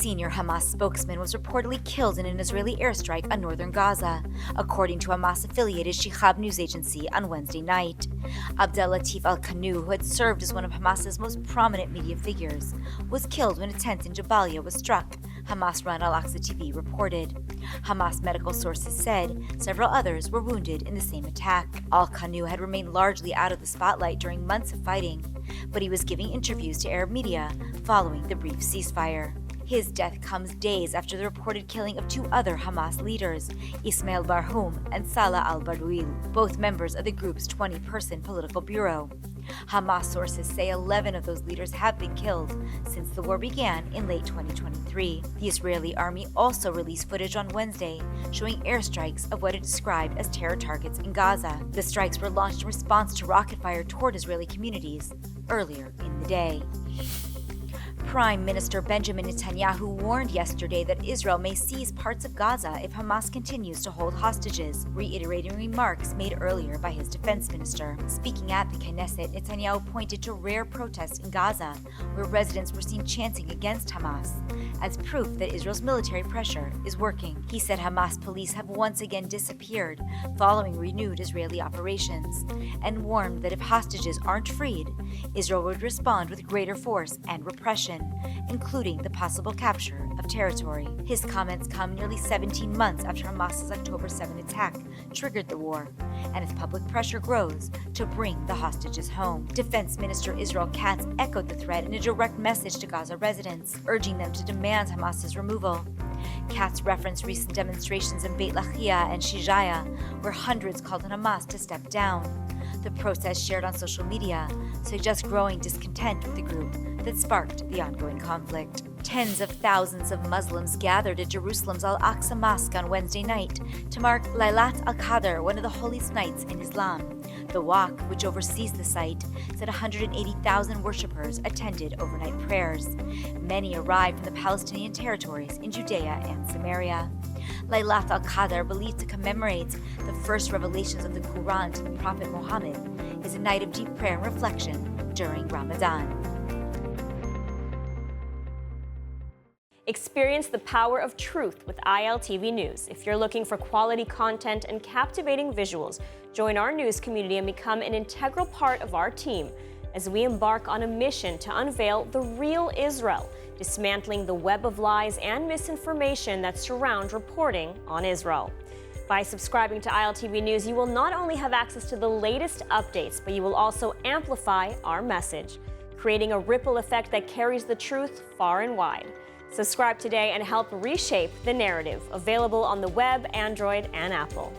senior Hamas spokesman was reportedly killed in an Israeli airstrike on northern Gaza, according to Hamas-affiliated Shihab news agency on Wednesday night. Abdelatif al-Kanu, who had served as one of Hamas's most prominent media figures, was killed when a tent in Jabalia was struck, Hamas-run Al-Aqsa TV reported. Hamas medical sources said several others were wounded in the same attack. Al-Kanu had remained largely out of the spotlight during months of fighting, but he was giving interviews to Arab media following the brief ceasefire. His death comes days after the reported killing of two other Hamas leaders, Ismail Barhoum and Salah al-Badouil, both members of the group's 20-person political bureau. Hamas sources say 11 of those leaders have been killed since the war began in late 2023. The Israeli army also released footage on Wednesday showing airstrikes of what it described as terror targets in Gaza. The strikes were launched in response to rocket fire toward Israeli communities earlier in the day. Prime Minister Benjamin Netanyahu warned yesterday that Israel may seize parts of Gaza if Hamas continues to hold hostages, reiterating remarks made earlier by his defense minister. Speaking at the Knesset, Netanyahu pointed to rare protests in Gaza, where residents were seen chanting against Hamas, as proof that Israel's military pressure is working. He said Hamas police have once again disappeared following renewed Israeli operations, and warned that if hostages aren't freed, Israel would respond with greater force and repression, including the possible capture of territory. His comments come nearly 17 months after Hamas's October 7 attack triggered the war, and as public pressure grows to bring the hostages home. Defense Minister Israel Katz echoed the threat in a direct message to Gaza residents, urging them to demand Hamas's removal. Katz referenced recent demonstrations in Beit Lahia and Shijaya, where hundreds called on Hamas to step down. The protest shared on social media suggests growing discontent with the group that sparked the ongoing conflict. Tens of thousands of Muslims gathered at Jerusalem's Al-Aqsa Mosque on Wednesday night to mark Laylat al-Qadr, one of the holiest nights in Islam. The Waqf, which oversees the site, said 180,000 worshippers attended overnight prayers. Many arrived from the Palestinian territories in Judea and Samaria. Laylat al-Qadr, believed to commemorate the first revelations of the Quran to the Prophet Muhammad, is a night of deep prayer and reflection during Ramadan. Experience the power of truth with ILTV News. If you're looking for quality content and captivating visuals, join our news community and become an integral part of our team as we embark on a mission to unveil the real Israel, dismantling the web of lies and misinformation that surround reporting on Israel. By subscribing to ILTV News, you will not only have access to the latest updates, but you will also amplify our message, creating a ripple effect that carries the truth far and wide. Subscribe today and help reshape the narrative. Available on the web, Android, and Apple.